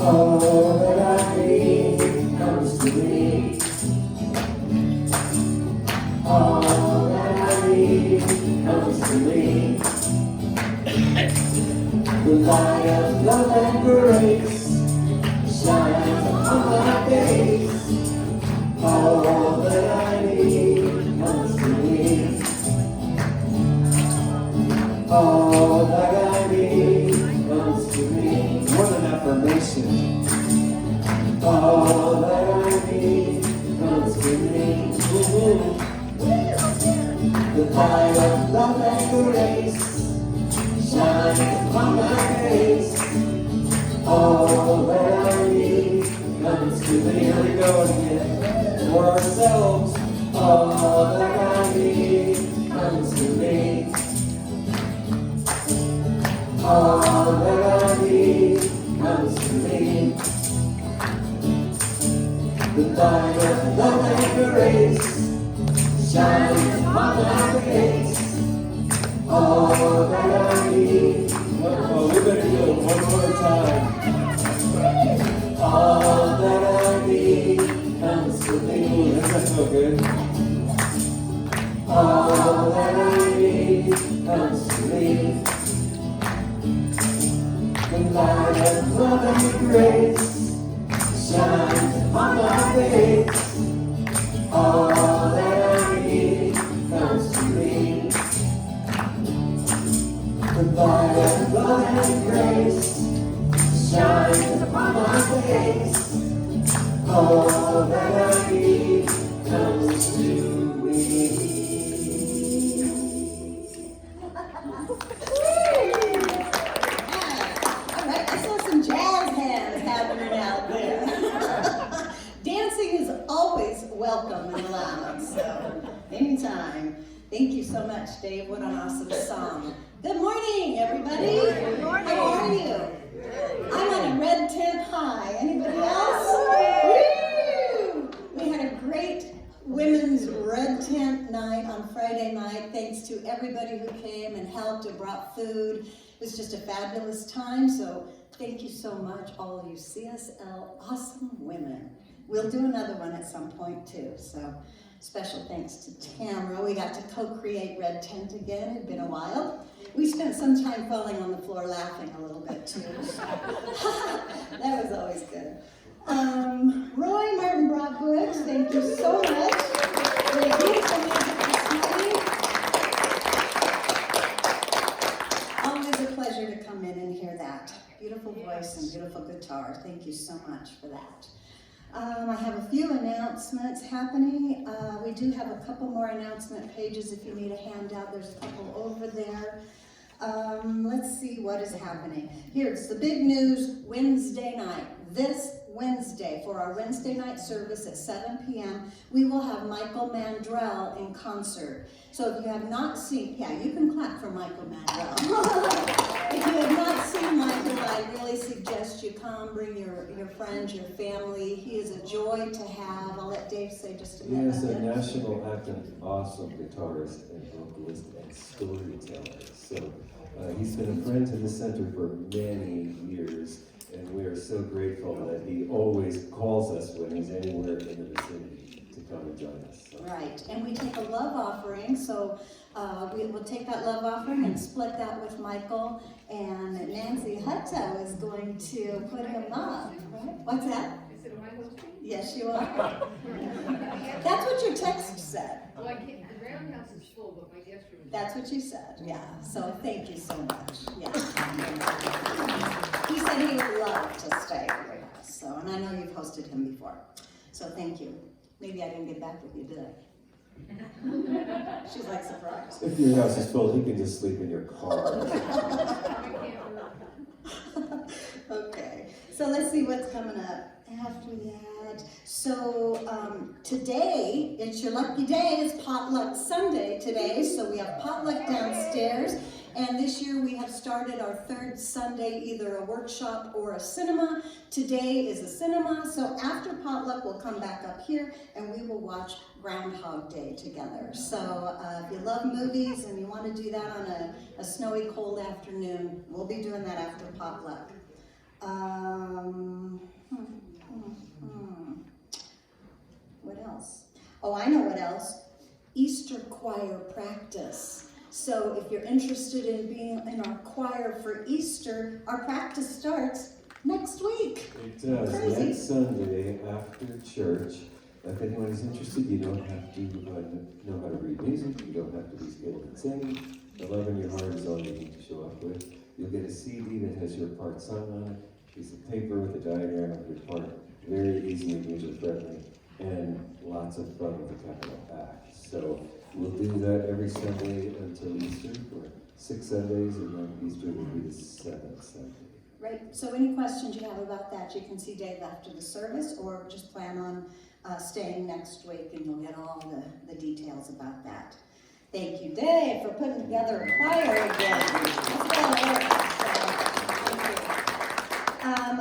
All that I need comes to me. All that I need comes to me. The light of love and grace shines upon my face. All that I need comes to me. All that I need comes to me. More than affirmation. All that I need comes to me. The light of love and grace shines upon my face. All that I need comes to me. Here we go again. For ourselves. All that I need comes to me. All that I need comes to me. The light of love and grace shines upon my face. All that I need. Oh, we better do it one more time. All that I need comes to me. Doesn't that feel good? All that I need comes to me. The light of love and grace shines upon my face. All that I need comes to me. The light of love and grace shines upon my face. All that I need comes to me. Welcome in the lounge, so anytime. Thank you so much, Dave. What an awesome song. Good morning, everybody. Good morning. How are you? I'm on a red tent high. Anybody else? Woo! We had a great women's red tent night on Friday night. Thanks to everybody who came and helped and brought food. It was just a fabulous time, so thank you so much, all of you CSL awesome women. We'll do another one at some point too, so special thanks to Tamara. We got to co-create Red Tent again. It'd been a while. We spent some time falling on the floor laughing a little bit too. So. That was always good. Roy Martin Broadwood, thank you so much for the beautiful music this morning. Always a pleasure to come in and hear that. Beautiful voice and beautiful guitar. Thank you so much for that. I have a few announcements happening. We do have a couple more announcement pages if you need a handout. There's a couple over there. Let's see what is happening. Here's the big news Wednesday night. This Wednesday, for our Wednesday night service at 7 p.m., we will have Michael Mandrell in concert. So if you have not seen, yeah, you can clap for Michael Mandrell. If you have not seen Michael, I really suggest you come, bring your friends, your family. He is a joy to have. I'll let Dave say just a minute. He is a national active, awesome guitarist and vocalist and storyteller. So he's been a friend to the center for many years. And we are so grateful that he always calls us when he's anywhere in the vicinity to come and join us. So. Right, and we take a love offering, so we will take that love offering and split that with Michael, and Nancy Hutto is going to put him up. Right? What's that? Is it my hosting? Yes, you are. That's what your text said. Well, I can't, the roundhouse is full, but my guest room is. That's what you said, yeah. So thank you so much. Yeah. He said he would love to stay with us. So, and I know you've hosted him before. So thank you. Maybe I didn't get back with you, did I? She's like surprised. If your house is full, he can just sleep in your car. Okay. So let's see what's coming up. After that, so today, it's your lucky day, it's Potluck Sunday today, so we have potluck downstairs, and this year we have started our third Sunday, either a workshop or a cinema. Today is a cinema, so after potluck we'll come back up here and we will watch Groundhog Day together. So if you love movies and you want to do that on a snowy, cold afternoon, we'll be doing that after potluck. What else? Oh, I know what else. Easter choir practice. So if you're interested in being in our choir for Easter, our practice starts next week. It does. Crazy. Next Sunday after church. If anyone is interested, you don't have to know how to read music. You don't have to be skilled in singing. The love in your heart is all you need to show up with. You'll get a CD that has your part sung on it, a piece of paper with a diagram of your part, very easy and user-friendly, and lots of fun with a capital F. So we'll do that every Sunday until Easter for 6 Sundays, and then Easter will be the 7th Sunday. Right, so any questions you have about that, you can see Dave after the service, or just plan on staying next week and you'll get all the details about that. Thank you, Dave, for putting together a choir again. That's a lot of work. Thank you.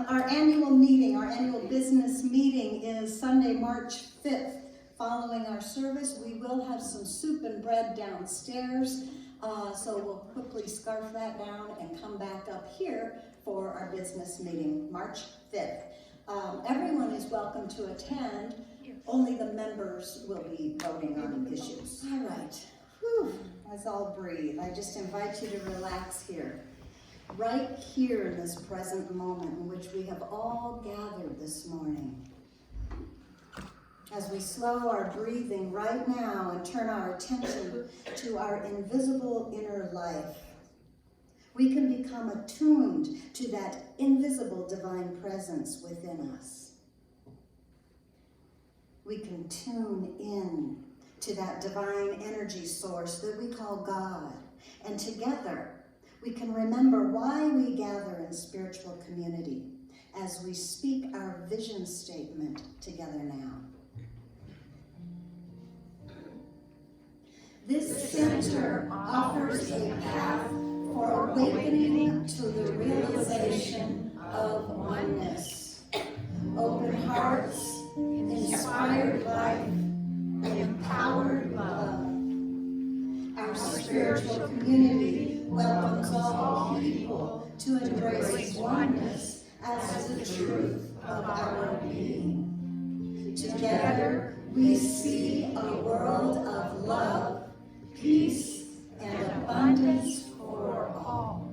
Our annual meeting, our annual business meeting is Sunday, March 5th. Following our service, we will have some soup and bread downstairs, so we'll quickly scarf that down and come back up here for our business meeting, March 5th. Everyone is welcome to attend, only the members will be voting on issues. All right, whew, let's all breathe. I just invite you to relax here. Right here in this present moment in which we have all gathered this morning. As we slow our breathing right now and turn our attention to our invisible inner life, we can become attuned to that invisible divine presence within us. We can tune in to that divine energy source that we call God, and together we can remember why we gather in spiritual community as we speak our vision statement together now. This center offers a path for awakening to the realization of oneness. Open hearts, inspired life, and empowered love. Our spiritual community welcomes all people to embrace oneness as the truth of our being. Together, we see a world of love, peace, and abundance for all.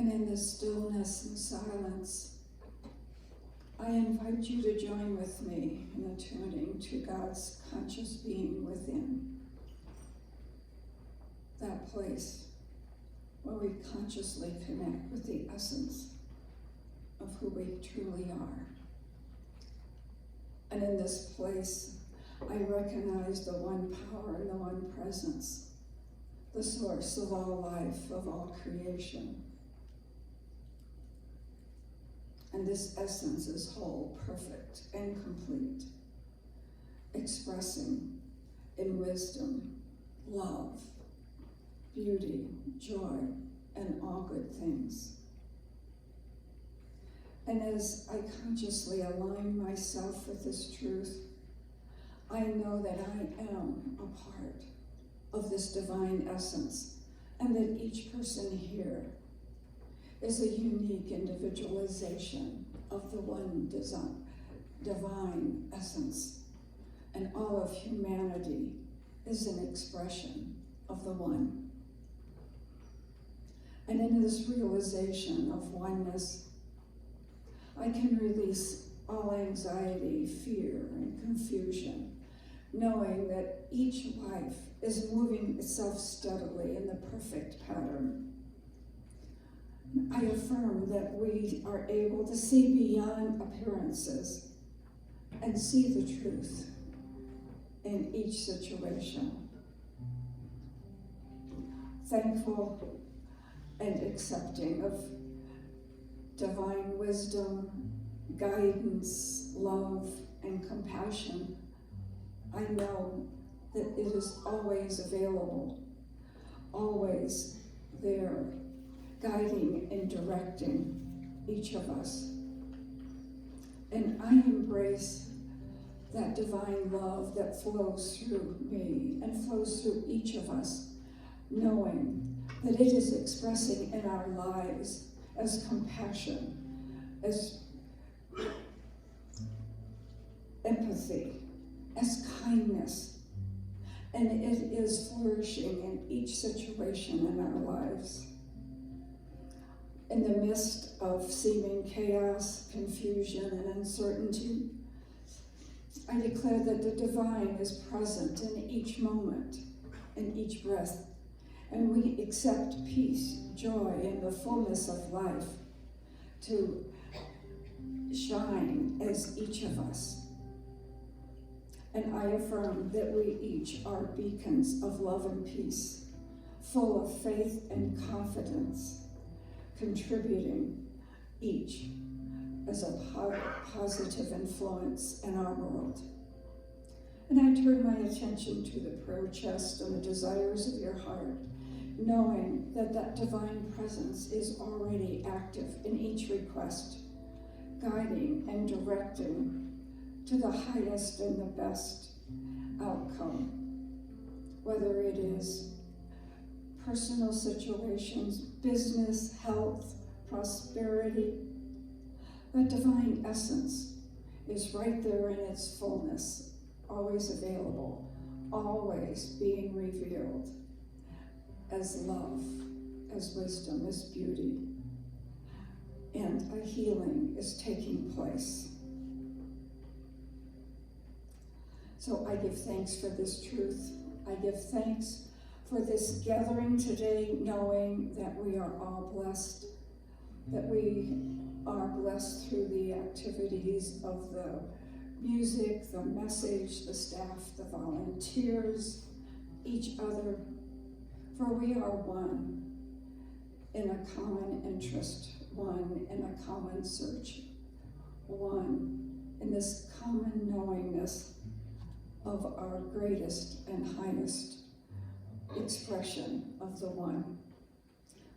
And in this stillness and silence, I invite you to join with me in attuning to God's conscious being within. That place where we consciously connect with the essence of who we truly are. And in this place, I recognize the one power and the one presence, the source of all life, of all creation. And this essence is whole, perfect, and complete, expressing in wisdom, love, beauty, joy, and all good things. And as I consciously align myself with this truth, I know that I am a part of this divine essence, and that each person here is a unique individualization of the one divine essence, and all of humanity is an expression of the one. And in this realization of oneness, I can release all anxiety, fear, and confusion, knowing that each life is moving itself steadily in the perfect pattern. I affirm that we are able to see beyond appearances and see the truth in each situation. Thankful and accepting of divine wisdom, guidance, love, and compassion, I know that it is always available, always there, guiding and directing each of us. And I embrace that divine love that flows through me and flows through each of us, knowing that it is expressing in our lives as compassion, as empathy, as kindness, and it is flourishing in each situation in our lives. In the midst of seeming chaos, confusion, and uncertainty, I declare that the divine is present in each moment, in each breath, and we accept peace, joy, and the fullness of life to shine as each of us. And I affirm that we each are beacons of love and peace, full of faith and confidence, contributing each as a positive influence in our world. And I turn my attention to the prayer chest and the desires of your heart, knowing that that divine presence is already active in each request, guiding and directing to the highest and the best outcome, whether it is personal situations, business, health, prosperity. That divine essence is right there in its fullness, always available, always being revealed as love, as wisdom, as beauty. And a healing is taking place. So I give thanks for this truth. I give thanks for this gathering today, knowing that we are all blessed, that we are blessed through the activities of the music, the message, the staff, the volunteers, each other, for we are one in a common interest, one in a common search, one in this common knowingness of our greatest and highest expression of the one.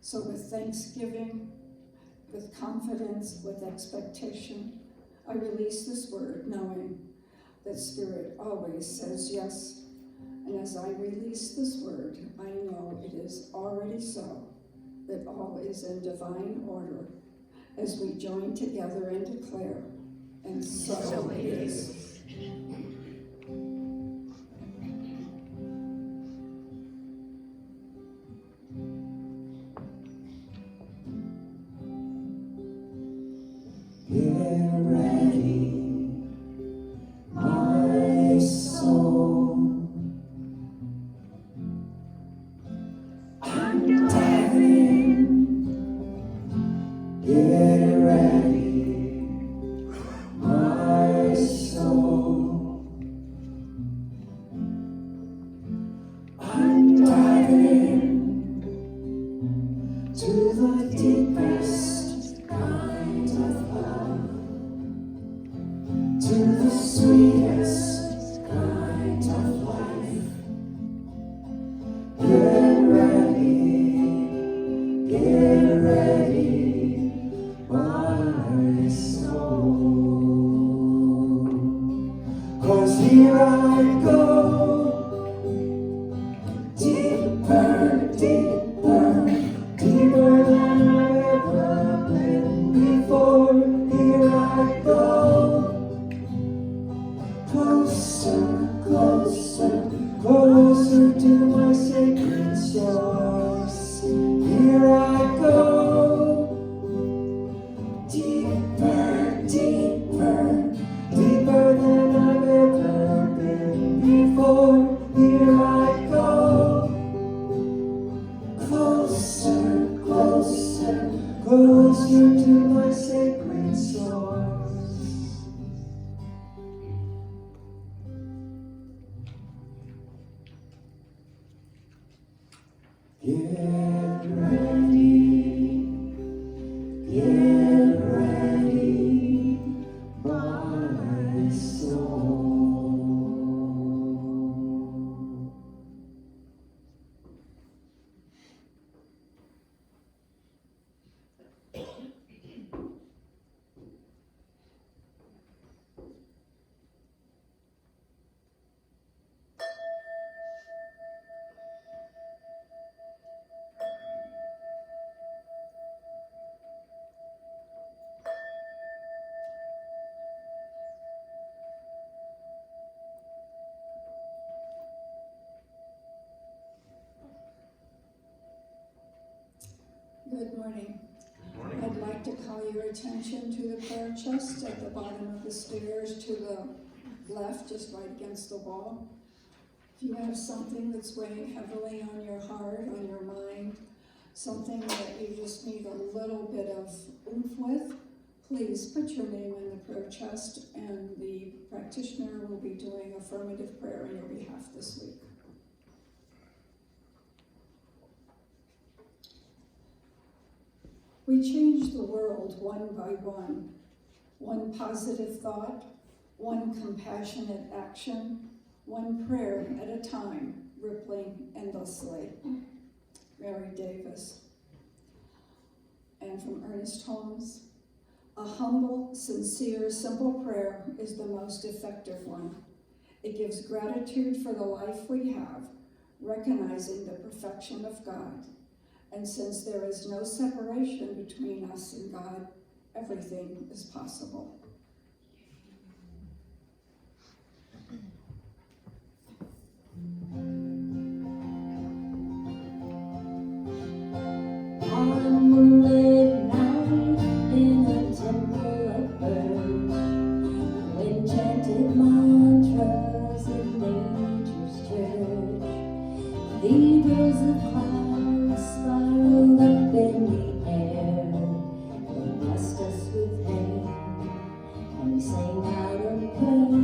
So with thanksgiving, with confidence, with expectation, I release this word, knowing that Spirit always says yes. And as I release this word, I know it is already so, that all is in divine order as we join together and declare, and so it is. Get ready, my soul. I'm diving. Get ready, my soul. I'm diving to the deepest kind of love, to the sweetest kind of life. Get ready, my soul. 'Cause here I go, deeper, deeper, deeper than I've ever been before. Here I go, closer, closer, closer to my sacred source. Here I go, deeper, deeper, deeper than I've ever been before. Here I go, closer, closer, closer to my sacred source. Get ready, my soul. Good morning. I'd like to call your attention to the prayer chest at the bottom of the stairs to the left, just right against the wall. If you have something that's weighing heavily on your heart, on your mind, something that you just need a little bit of oomph with, please put your name in the prayer chest, and the practitioner will be doing affirmative prayer on your behalf this week. We change the world one by one positive thought, one compassionate action, one prayer at a time, rippling endlessly. Mary Davis. And from Ernest Holmes, a humble, sincere, simple prayer is the most effective one. It gives gratitude for the life we have, recognizing the perfection of God. And since there is no separation between us and God, everything is possible. On moonlit night in a temple of birds, when chanted mantras in nature's church, cathedrals of clouds spiraled up in the air, they blessed us with rain, and we sang out a prayer.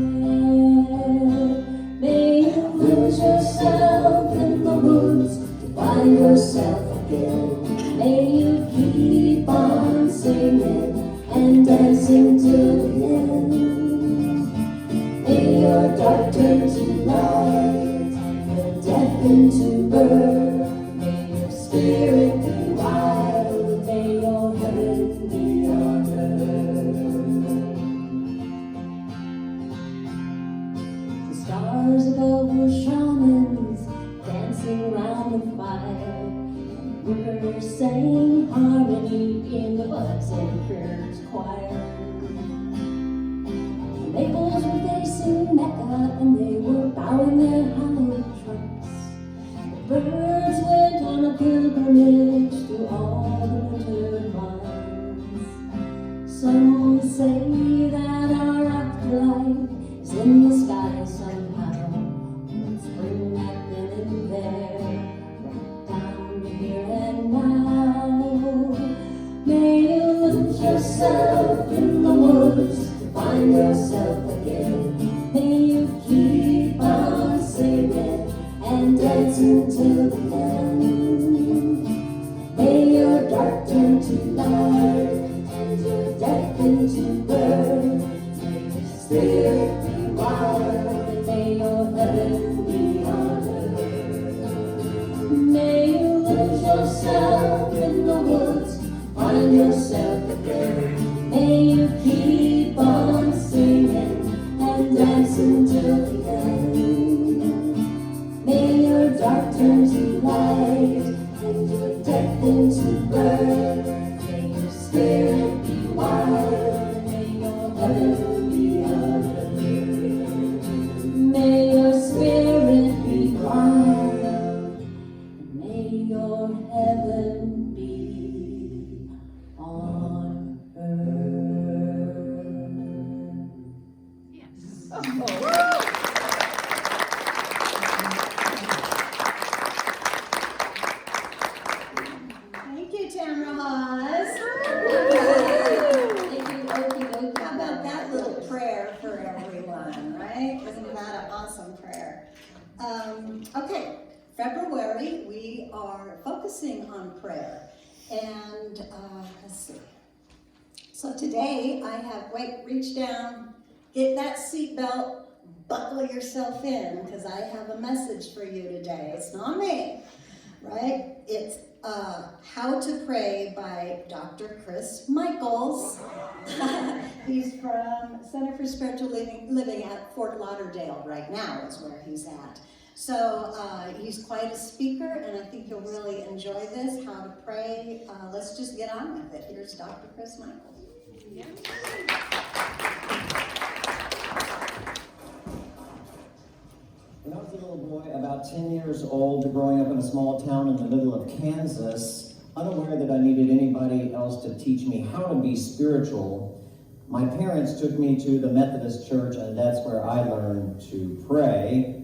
May you lose yourself in the woods to find yourself again. May you keep on singing and dancing till the end. May your dark turn to light, your death into birth. May your spirit be wild, may your heaven be on earth. The stars above were shamans dancing round the fire. Rivers sang harmony in the buds and prayers choir. The maples were facing Mecca and they were bowing their hallowed trunks. The birds Some say that our afterlife is in the sky somehow. Let's bring that then and there, right down here and now. May you lose yourself in the woods to find yourself again. May you keep on singing and dancing till the end. May your dark turn to light and your death into birth. May your spirit be wild and may your heaven be on earth. May you lose yourself in the woods, find yourself again. May you keep on singing and dancing till the end. May your dark turn to light and your death into birth. May your spirit be wild and may your heaven be on earth. May your spirit be wild and may your heaven be on earth. Thank you, Tamara Hawes. How about that little prayer for everyone, right? Isn't that an awesome prayer? Okay, February, we are focusing on prayer. And let's see. So today I have, reach down, get that seatbelt, buckle yourself in, because I have a message for you today. It's not me, right? It's How to Pray by Dr. Chris Michaels. He's from Center for Spiritual Living at Fort Lauderdale right now is where he's at. So he's quite a speaker, and I think you'll really enjoy this, How to Pray. Let's just get on with it. Here's Dr. Chris Michaels. When I was a little boy, about 10 years old, growing up in a small town in the middle of Kansas, unaware that I needed anybody else to teach me how to be spiritual, my parents took me to the Methodist church, and that's where I learned to pray.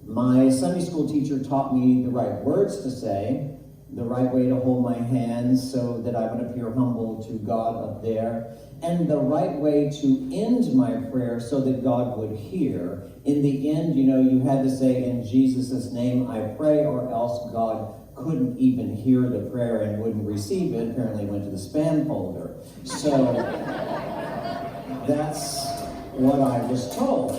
My Sunday school teacher taught me the right words to say, the right way to hold my hands so that I would appear humble to God up there, and the right way to end my prayer so that God would hear. In the end, you had to say, in Jesus' name I pray, or else God couldn't even hear the prayer and wouldn't receive it. Apparently went to the spam folder. So that's what I was told.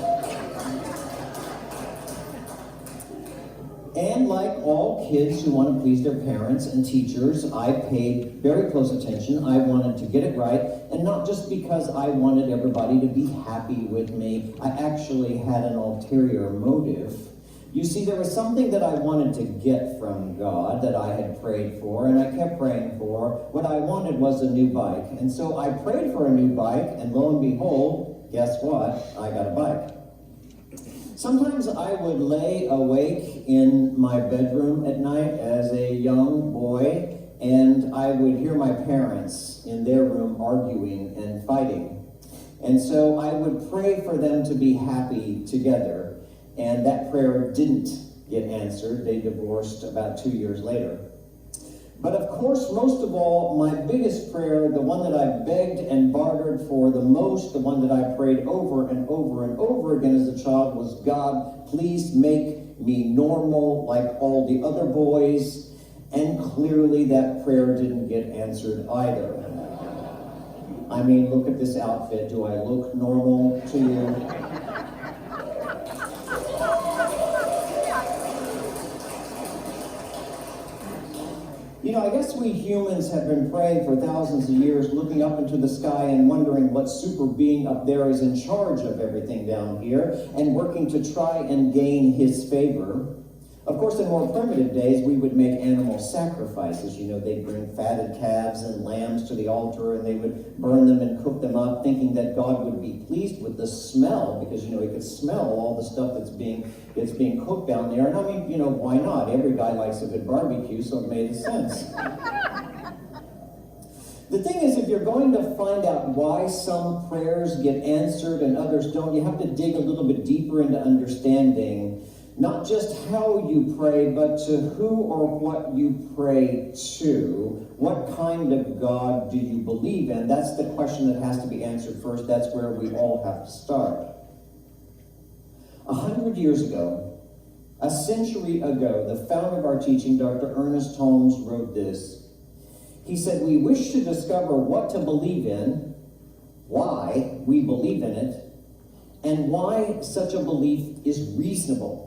And like all kids who want to please their parents and teachers, I paid very close attention. I wanted to get it right, and not just because I wanted everybody to be happy with me. I actually had an ulterior motive. You see, there was something that I wanted to get from God that I had prayed for, and I kept praying for. What I wanted was a new bike. And so I prayed for a new bike, and lo and behold, guess what? I got a bike. Sometimes I would lay awake in my bedroom at night as a young boy, and I would hear my parents in their room arguing and fighting. And so I would pray for them to be happy together, and that prayer didn't get answered. They divorced about 2 years later. But of course, most of all, my biggest prayer, the one that I begged and bartered for the most, the one that I prayed over and over and over again as a child was, God, please make me normal like all the other boys. And clearly that prayer didn't get answered either. I mean, look at this outfit. Do I look normal to you? I guess we humans have been praying for thousands of years, looking up into the sky and wondering what super being up there is in charge of everything down here, and working to try and gain his favor. Of course, in more primitive days, we would make animal sacrifices. They'd bring fatted calves and lambs to the altar, and they would burn them and cook them up, thinking that God would be pleased with the smell, because, he could smell all the stuff that's being cooked down there. And I mean, why not? Every guy likes a good barbecue, so it made sense. The thing is, if you're going to find out why some prayers get answered and others don't, you have to dig a little bit deeper into understanding not just how you pray, but to who or what you pray to. What kind of God do you believe in? That's the question that has to be answered first. That's where we all have to start. 100 years ago, a century ago, the founder of our teaching, Dr. Ernest Holmes, wrote this. He said, "We wish to discover what to believe in, why we believe in it, and why such a belief is reasonable."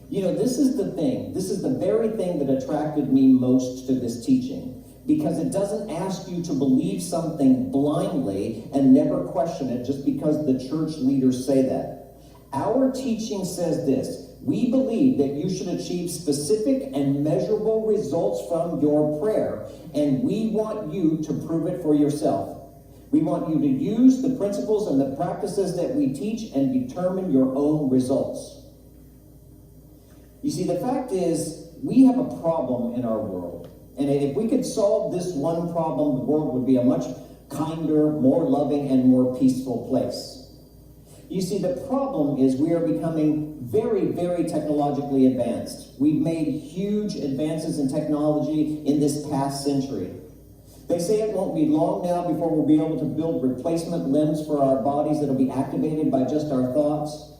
You know, this is the thing. This is the very thing that attracted me most to this teaching, because it doesn't ask you to believe something blindly and never question it just because the church leaders say that. Our teaching says this: we believe that you should achieve specific and measurable results from your prayer, and we want you to prove it for yourself. We want you to use the principles and the practices that we teach and determine your own results. You see, the fact is, we have a problem in our world. And if we could solve this one problem, the world would be a much kinder, more loving, and more peaceful place. You see, the problem is we are becoming very, very technologically advanced. We've made huge advances in technology in this past century. They say it won't be long now before we'll be able to build replacement limbs for our bodies that'll be activated by just our thoughts.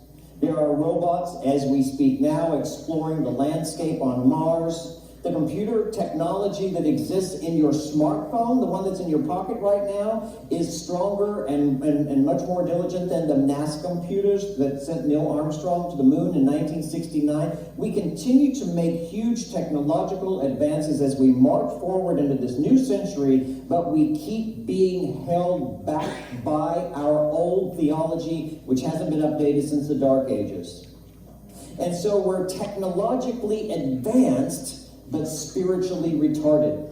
There are robots, as we speak now, exploring the landscape on Mars. The computer technology that exists in your smartphone, the one that's in your pocket right now, is stronger and much more diligent than the NASA computers that sent Neil Armstrong to the moon in 1969. We continue to make huge technological advances as we march forward into this new century, but we keep being held back by our old theology, which hasn't been updated since the Dark Ages. And so we're technologically advanced, but spiritually retarded.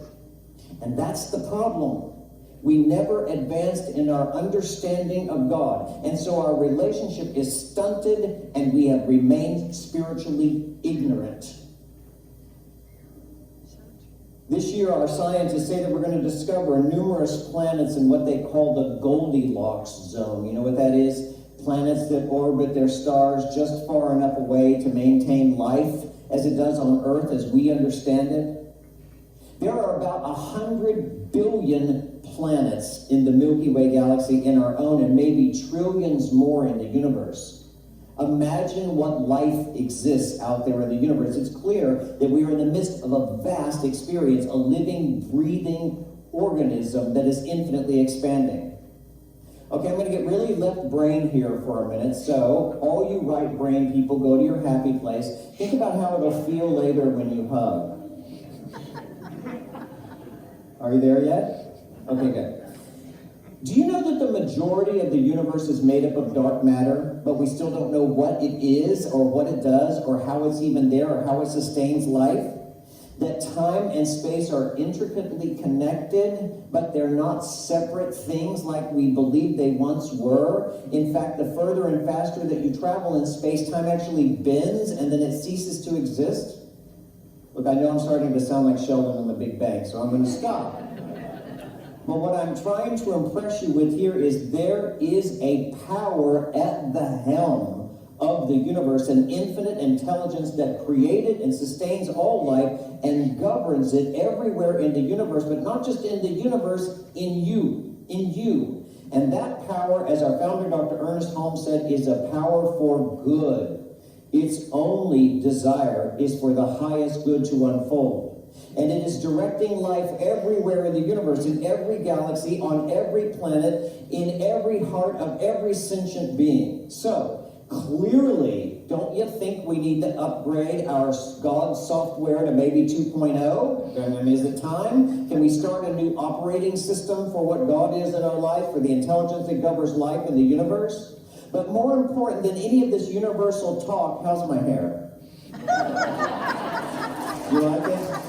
And that's the problem. We never advanced in our understanding of God. And so our relationship is stunted, and we have remained spiritually ignorant. This year, our scientists say that we're going to discover numerous planets in what they call the Goldilocks zone. You know what that is? Planets that orbit their stars just far enough away to maintain life as it does on Earth as we understand it. There are about 100 billion planets in the Milky Way galaxy in our own, and maybe trillions more in the universe. Imagine what life exists out there in the universe. It's clear that we are in the midst of a vast experience, a living, breathing organism that is infinitely expanding. Okay, I'm going to get really left brain here for a minute. So, all you right brain people, go to your happy place. Think about how it'll feel later when you hug. Are you there yet? Okay, good. Do you know that the majority of the universe is made up of dark matter, but we still don't know what it is or what it does or how it's even there or how it sustains life? That time and space are intricately connected, but they're not separate things like we believed they once were. In fact, the further and faster that you travel in space, time actually bends and then it ceases to exist. Look, I know I'm starting to sound like Sheldon in the Big Bang, so I'm going to stop. But what I'm trying to impress you with here is there is a power at the helm of the universe, an infinite intelligence that created and sustains all life and governs it everywhere in the universe, but not just in the universe, in you. And that power, as our founder, Dr. Ernest Holmes, said, is a power for good. Its only desire is for the highest good to unfold. And it is directing life everywhere in the universe, in every galaxy, on every planet, in every heart of every sentient being. So, clearly, don't you think we need to upgrade our God software to maybe 2.0? I mean, is it time? Can we start a new operating system for what God is in our life, for the intelligence that governs life in the universe? But more important than any of this universal talk, how's my hair? You like it?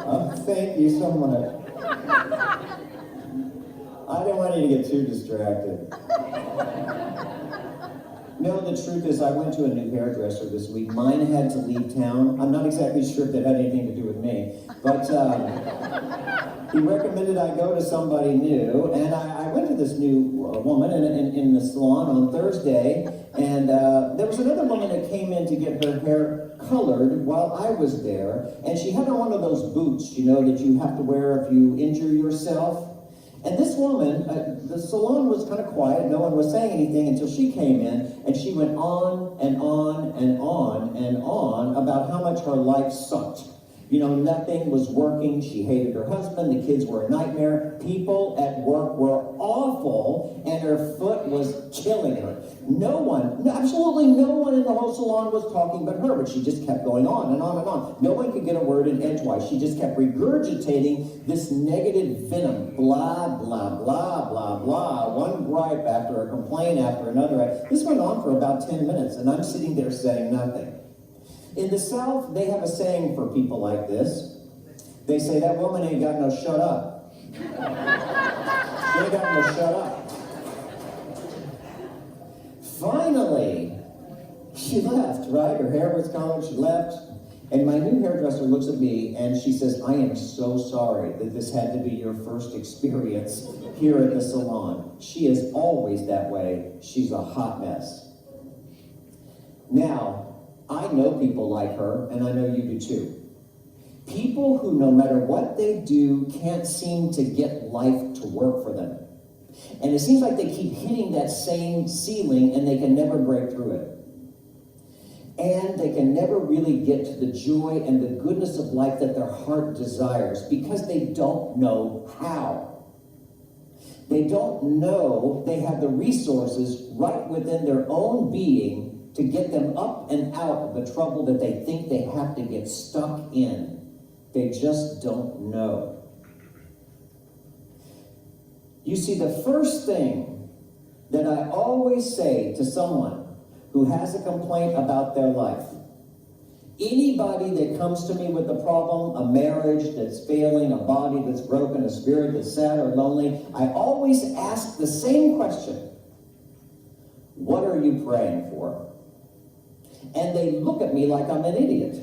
Oh, thank you so much. I didn't want you to get too distracted. No, the truth is I went to a new hairdresser this week. Mine had to leave town. I'm not exactly sure if that had anything to do with me, but he recommended I go to somebody new, and I went to this new woman in the salon on Thursday, and there was another woman that came in to get her hair colored while I was there, and she had on one of those boots, you know, that you have to wear if you injure yourself. And this woman, the salon was kind of quiet, no one was saying anything until she came in, and she went on and on and on and on about how much her life sucked. You know, nothing was working. She hated her husband. The kids were a nightmare. People at work were awful, and her foot was killing her. No one, absolutely no one in the whole salon was talking but her, but she just kept going on and on and on. No one could get a word in edgewise. She just kept regurgitating this negative venom. Blah, blah, blah, blah, blah. One gripe after a complaint after another. This went on for about 10 minutes, and I'm sitting there saying nothing. In the South, they have a saying for people like this. They say, that woman ain't got no shut up. She ain't got no shut up. Finally, she left, right? Her hair was colored, she left. And my new hairdresser looks at me and she says, I am so sorry that this had to be your first experience here at the salon. She is always that way. She's a hot mess. Now, I know people like her, and I know you do too. People who, no matter what they do, can't seem to get life to work for them. And it seems like they keep hitting that same ceiling, and they can never break through it. And they can never really get to the joy and the goodness of life that their heart desires, because they don't know how. They don't know they have the resources right within their own being to get them up and out of the trouble that they think they have to get stuck in. They just don't know. You see, the first thing that I always say to someone who has a complaint about their life, anybody that comes to me with a problem, a marriage that's failing, a body that's broken, a spirit that's sad or lonely, I always ask the same question. What are you praying for? And they look at me like I'm an idiot.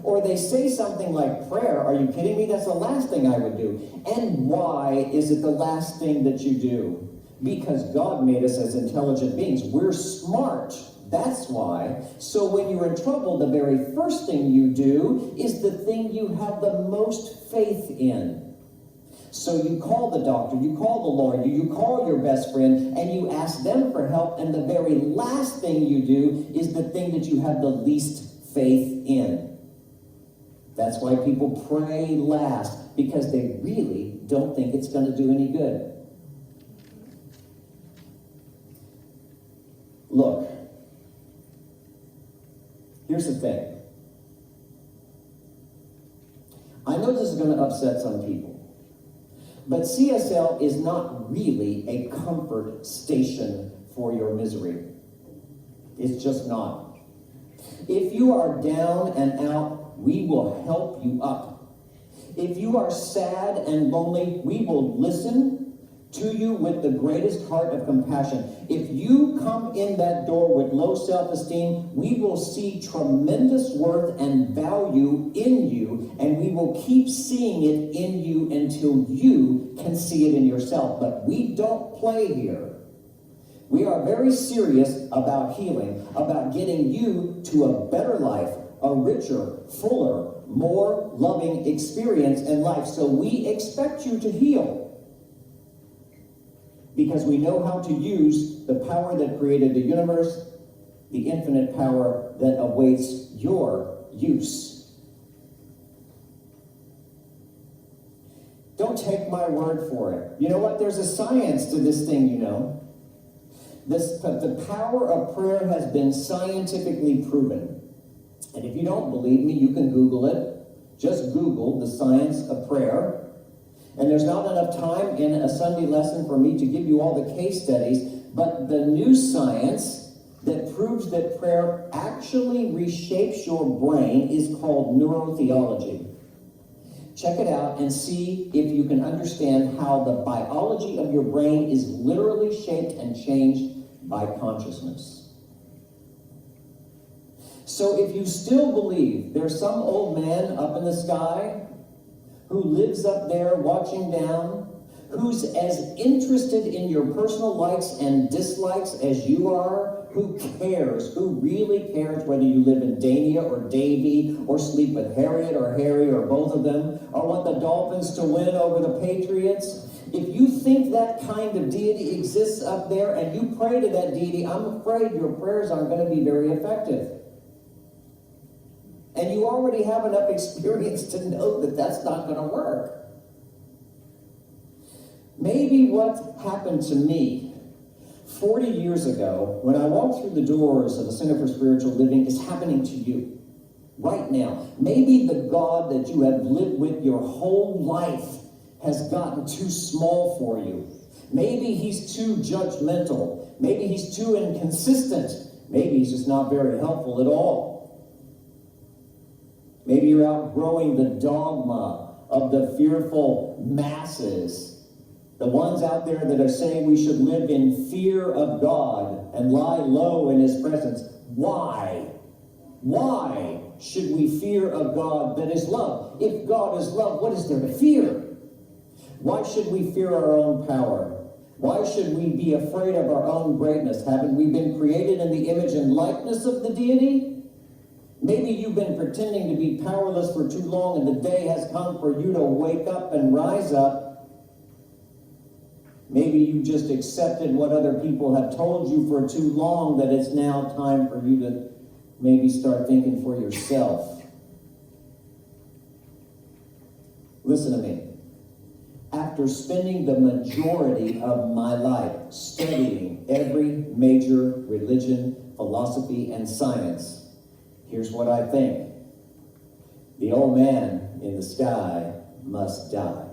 Or they say something like, prayer, are you kidding me? That's the last thing I would do. And why is it the last thing that you do? Because God made us as intelligent beings. We're smart. That's why. So when you're in trouble, the very first thing you do is the thing you have the most faith in. So you call the doctor, you call the lawyer, you call your best friend, and you ask them for help, and the very last thing you do is the thing that you have the least faith in. That's why people pray last, because they really don't think it's going to do any good. Look, here's the thing. I know this is going to upset some people. But CSL is not really a comfort station for your misery. It's just not. If you are down and out, we will help you up. If you are sad and lonely, we will listen to you with the greatest heart of compassion. If you come in that door with low self-esteem, we will see tremendous worth and value in you, and we will keep seeing it in you until you can see it in yourself. But we don't play here. We are very serious about healing, about getting you to a better life, a richer, fuller, more loving experience in life. So we expect you to heal, because we know how to use the power that created the universe, the infinite power that awaits your use. Don't take my word for it. You know what? There's a science to this thing, you know. The power of prayer has been scientifically proven. And if you don't believe me, you can Google it. Just Google the science of prayer. And there's not enough time in a Sunday lesson for me to give you all the case studies, but the new science that proves that prayer actually reshapes your brain is called neurotheology. Check it out and see if you can understand how the biology of your brain is literally shaped and changed by consciousness. So if you still believe there's some old man up in the sky who lives up there watching down, who's as interested in your personal likes and dislikes as you are, who cares, who really cares whether you live in Dania or Davie or sleep with Harriet or Harry or both of them, or want the Dolphins to win over the Patriots, if you think that kind of deity exists up there and you pray to that deity, I'm afraid your prayers aren't going to be very effective. And you already have enough experience to know that that's not going to work. Maybe what happened to me 40 years ago when I walked through the doors of the Center for Spiritual Living is happening to you right now. Maybe the God that you have lived with your whole life has gotten too small for you. Maybe he's too judgmental. Maybe he's too inconsistent. Maybe he's just not very helpful at all. Maybe you're outgrowing the dogma of the fearful masses, the ones out there that are saying we should live in fear of God and lie low in his presence. Why? Why should we fear a God that is love? If God is love, what is there to fear? Why should we fear our own power? Why should we be afraid of our own greatness? Haven't we been created in the image and likeness of the deity? Maybe you've been pretending to be powerless for too long and the day has come for you to wake up and rise up. Maybe you just accepted what other people have told you for too long that it's now time for you to maybe start thinking for yourself. Listen to me. After spending the majority of my life studying every major religion, philosophy, and science, here's what I think. The old man in the sky must die.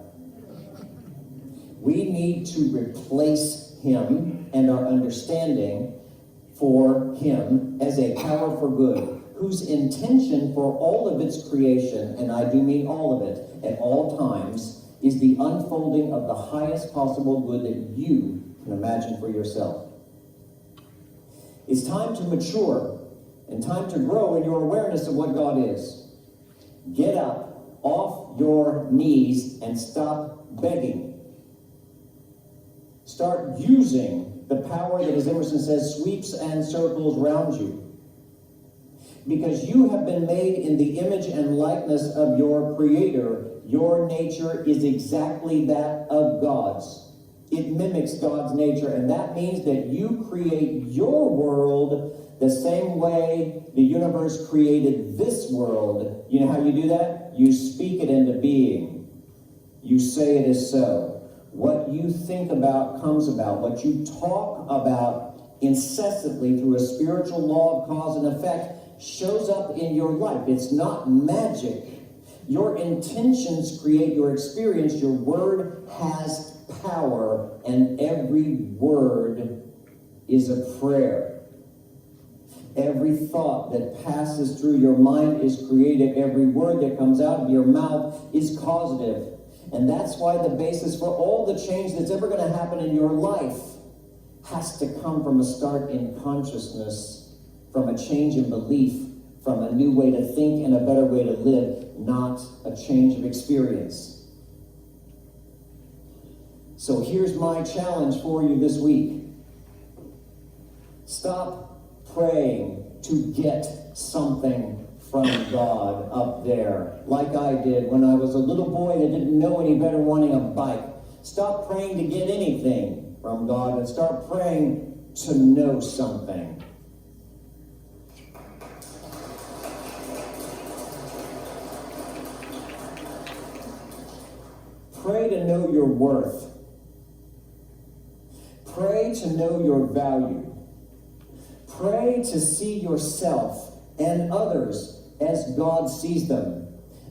We need to replace him and our understanding for him as a power for good, whose intention for all of its creation, and I do mean all of it, at all times, is the unfolding of the highest possible good that you can imagine for yourself. It's time to mature and time to grow in your awareness of what God is. Get up off your knees and stop begging. Start using the power that, as Emerson says, sweeps and circles round you. Because you have been made in the image and likeness of your Creator. Your nature is exactly that of God's. It mimics God's nature, and that means that you create your world the same way the universe created this world. You know how you do that? You speak it into being. You say it is so. What you think about comes about. What you talk about incessantly through a spiritual law of cause and effect shows up in your life. It's not magic. Your intentions create your experience. Your word has power, and every word is a prayer. Every thought that passes through your mind is creative. Every word that comes out of your mouth is causative. And that's why the basis for all the change that's ever going to happen in your life has to come from a start in consciousness, from a change in belief, from a new way to think and a better way to live, not a change of experience. So here's my challenge for you this week. Stop praying to get something from God up there, like I did when I was a little boy that didn't know any better, wanting a bike. Stop praying to get anything from God and start praying to know something. Pray to know your worth. Pray to know your value. Pray to see yourself and others as God sees them,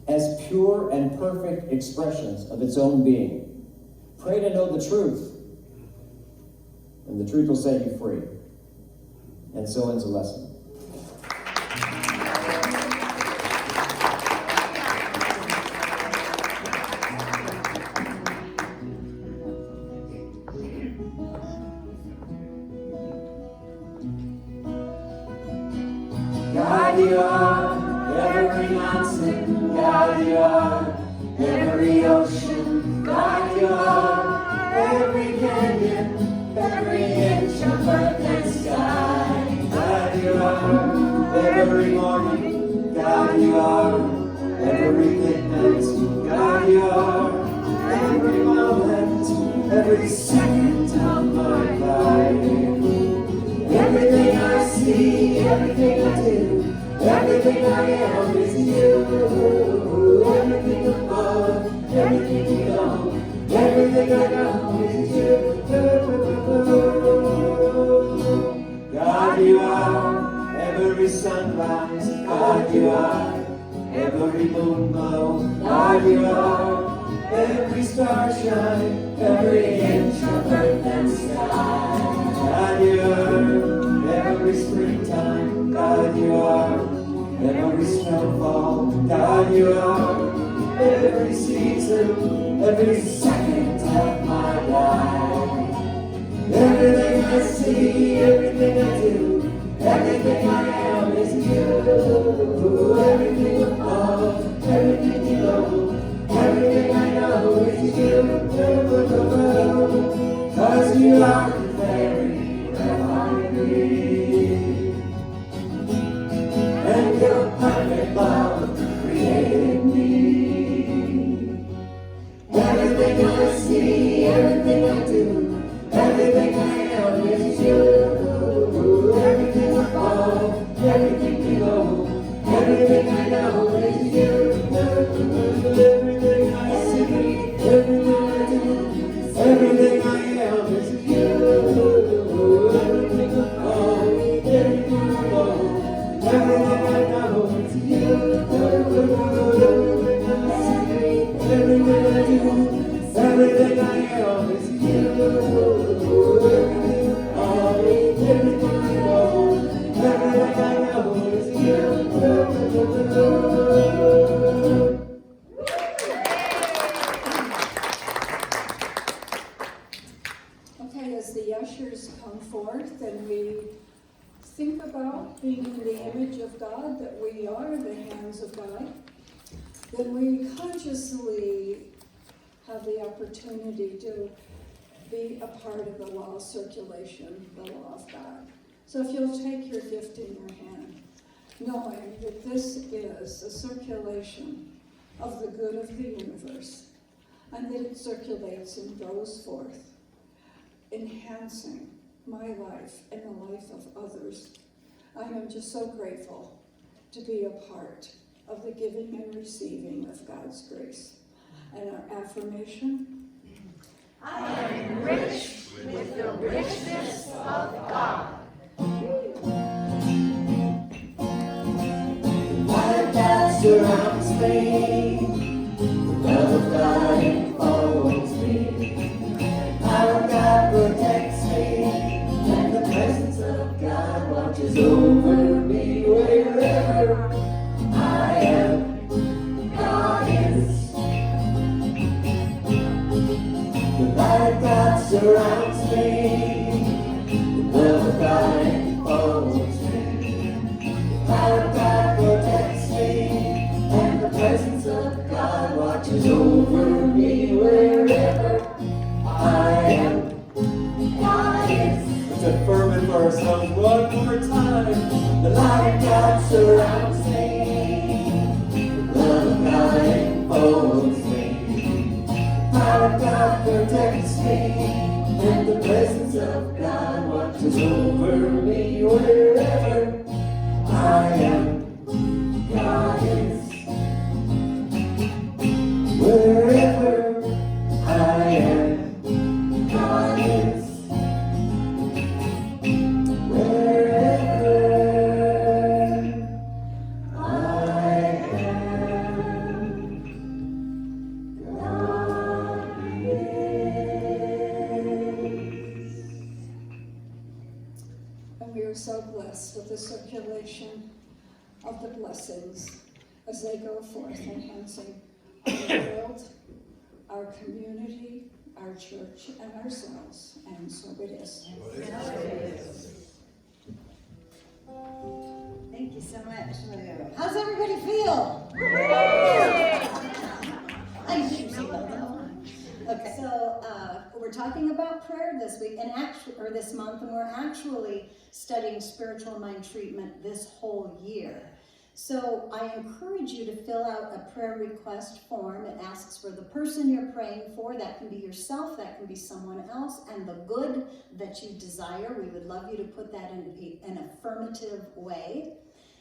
as pure and perfect expressions of its own being. Pray to know the truth, and the truth will set you free. And so ends the lesson. God you are. Every mountain, God, you are. Every ocean, God, you are. Every canyon, every inch of earth and sky, God, you are. Every morning, God, you are. Every midnight, God, you are. Every moment, every second of my life. Everything I see, everything I do, everything I am is you. Everything above, everything below, everything I know is you. God, you are. Every sunrise, God, you are. Every moon glow, God, you are. Every star shine, every inch of earth and sky, God, you are. Every springtime, God, you are. Every snowfall, God, you are. Every season, every second of my life. Everything I see, everything I do, everything I am is you. Everything above, everything below, everything I know is you. 'Cause you are the very breath I breathe. And your perfect love created me. Everything I see, everything I do, everything I am is you. Everything above, everything below, everything I know is you. Everything I see, everything I do, everything I am is you. Everything above, everything below, everything I know is you. Everything I see, everything I do, everything I am is you. Everything above, everything below, everything I know is you. Okay, as the ushers come forth and we think about being in the image of God, that we are the hands of God, then we consciously have the opportunity to be a part of the law of circulation, the law of God. So if you'll take your gift in your hand, knowing that this is a circulation of the good of the universe, and that it circulates and goes forth, enhancing my life and the life of others. I am just so grateful to be a part of the giving and receiving of God's grace. And our affirmation: I am enriched with the richness of God. Light of God surrounds me, the love of God enfolds me, the power of God protects me, and the presence of God watches over me wherever I am. God is. The light of God surrounds me, the love of God enfolds me, the power of God protects me, and the presence of God watches over me wherever I am. God is. Let's affirm it for ourselves one more time. The light of God surrounds me, the love of God enfolds me, the power of God protects me, and the presence of God watches over me wherever I am. God is. Wherever I am, God is. Wherever I am, God is. And we are so blessed with the circulation of the blessings as they go forth, enhancing our world, our community, our church, and ourselves. And so it is. Thank you so much, Lou. How's everybody feel? I usually say that though. Okay, so we're talking about prayer this week or this month, and we're actually studying spiritual mind treatment this whole year. So I encourage you to fill out a prayer request form. It asks for the person you're praying for. That can be yourself, that can be someone else, and the good that you desire. We would love you to put that in an affirmative way.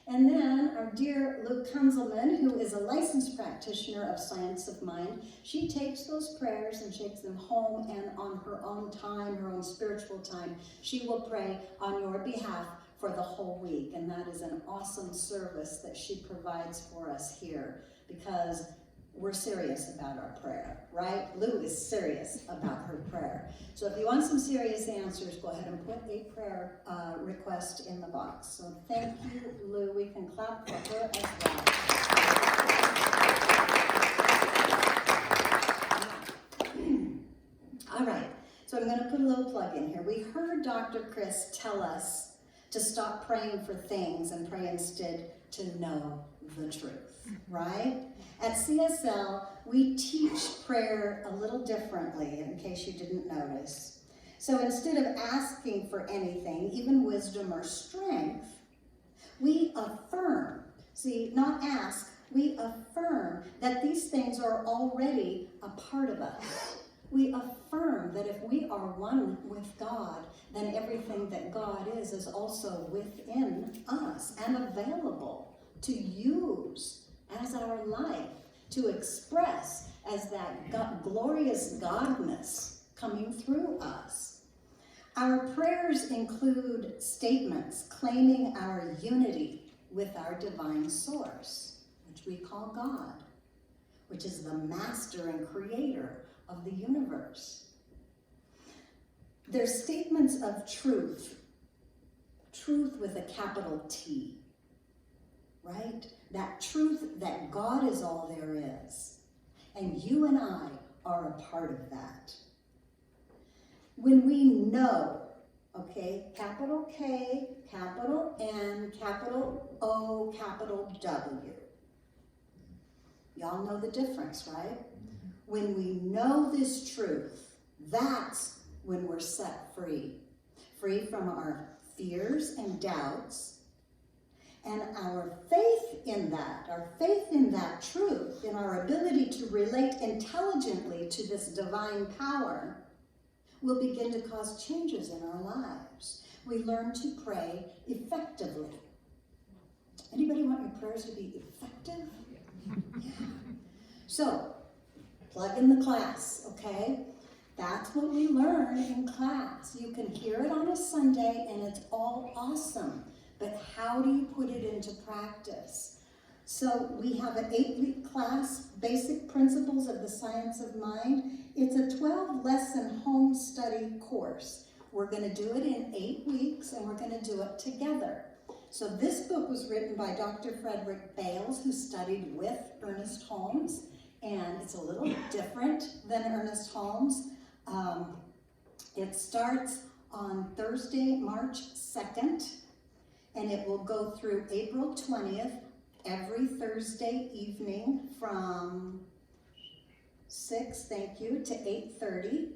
And then our dear Luke Kunzelman, who is a licensed practitioner of Science of Mind, she takes those prayers and takes them home, and on her own time, her own spiritual time, she will pray on your behalf for the whole week. And that is an awesome service that she provides for us here, because we're serious about our prayer, right? Lou is serious about her prayer. So if you want some serious answers, go ahead and put a prayer request in the box. So thank you, Lou. We can clap for her as well. All right, so I'm going to put a little plug in here. We heard Dr. Chris tell us to stop praying for things and pray instead to know the truth, right? At CSL, we teach prayer a little differently, in case you didn't notice. So instead of asking for anything, even wisdom or strength, we affirm. See, not ask, we affirm that these things are already a part of us. We affirm that if we are one with God, then everything that God is also within us and available to use as our life, to express as that glorious godness coming through us. Our prayers include statements claiming our unity with our divine source, which we call God, which is the master and creator of the universe. They're statements of truth with a capital T, right? That truth that God is all there is, and you and I are a part of that. When we know, okay, capital K, capital N, capital O, capital W. Y'all know the difference, right? When we know this truth, that's when we're set free. Free from our fears and doubts, and our faith in that truth, in our ability to relate intelligently to this divine power, will begin to cause changes in our lives. We learn to pray effectively. Anybody want your prayers to be effective? Yeah. So, plug in the class, okay? That's what we learn in class. You can hear it on a Sunday and it's all awesome, but how do you put it into practice? So we have an 8-week class, Basic Principles of the Science of Mind. It's a 12-lesson home study course. We're going to do it in 8 weeks, and we're going to do it together. So this book was written by Dr. Frederick Bales, who studied with Ernest Holmes, and it's a little different than Ernest Holmes. It starts on Thursday, March 2nd, and it will go through April 20th, every Thursday evening from 6, thank you, to 8:30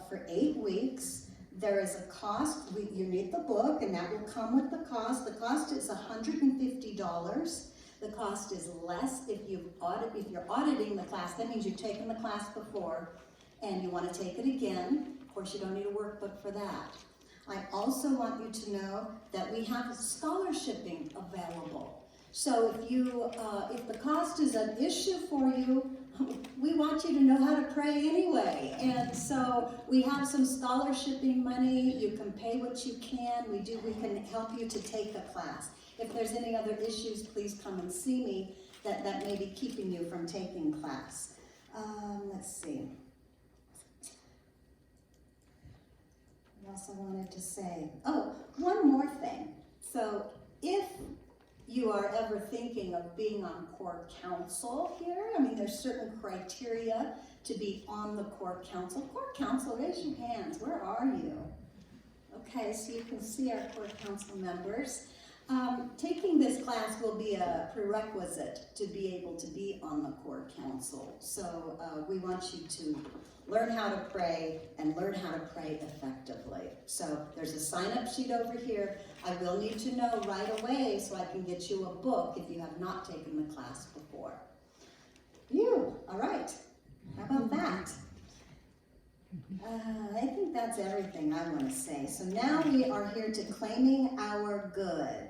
for 8 weeks. There is a cost. You need the book, and that will come with the cost. The cost is $150. The cost is less if you're auditing the class. That means you've taken the class before and you want to take it again. Of course, you don't need a workbook for that. I also want you to know that we have scholarshiping available. So if the cost is an issue for you, we want you to know how to pray anyway. And so we have some scholarshiping money. You can pay what you can. We can help you to take the class. If there's any other issues, please come and see me that may be keeping you from taking class. Let's see. What else I wanted to say? Oh, one more thing. So if you are ever thinking of being on core council here, I mean, there's certain criteria to be on the core council. Core council, raise your hands. Where are you? Okay, so you can see our core council members. Taking this class will be a prerequisite to be able to be on the core council. So we want you to learn how to pray and learn how to pray effectively. So there's a sign-up sheet over here. I will need to know right away so I can get you a book if you have not taken the class before. All right. How about that? I think that's everything I want to say. So now we are here to claiming our good.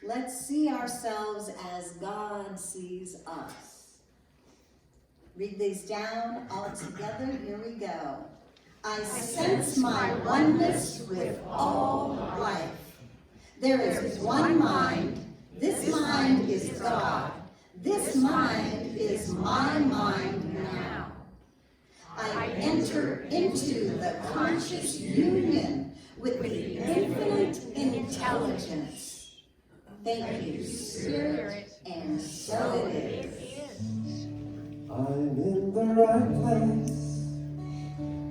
Let's see ourselves as God sees us. Read these down all together. Here we go. I sense my oneness with all life. There is one mind. This mind is God. This mind is my mind now. I enter into the conscious union with the infinite intelligence. Thank you, Spirit, and so it is. I'm in the right place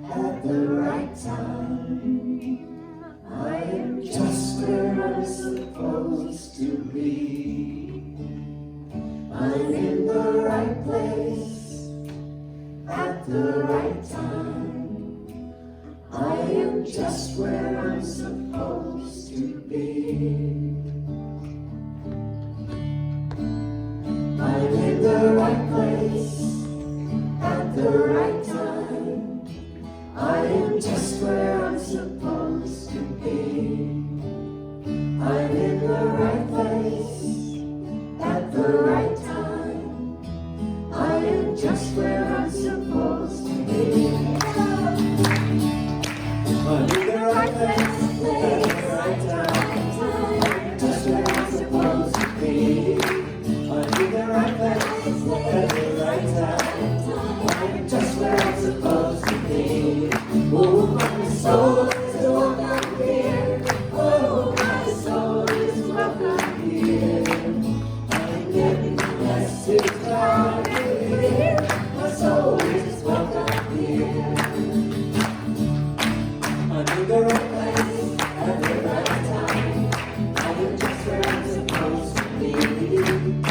at the right time. I am just where I'm supposed to be. I'm in the right place at the right time. I am just where I'm supposed to be. I'm in the right place at the right time. I am just where I'm supposed to be. I'm in the right place at the right time. I am just where I'm supposed to be. I'm in the right place at the right time. Just where I'm supposed to be. I'm in the right place at the right time. I'm just where I'm supposed to be. Oh, my soul is welcome here. Oh, my soul is welcome here. I'm getting the message loud and clear. My soul is welcome here. I'm in the right place at the right time. I am just where I'm supposed to be.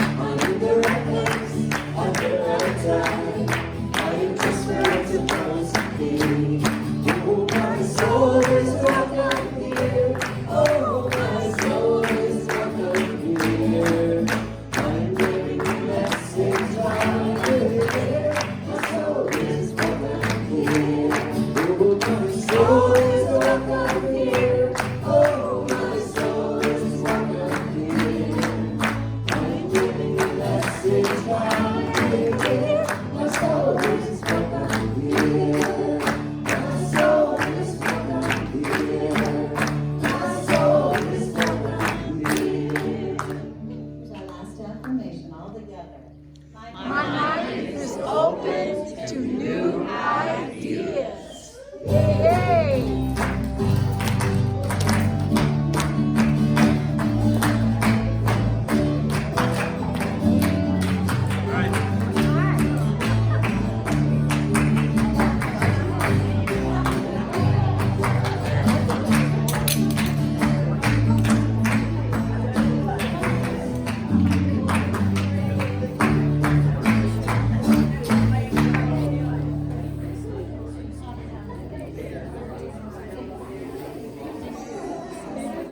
I'm in the right place at the right time. I am just where I'm supposed to be.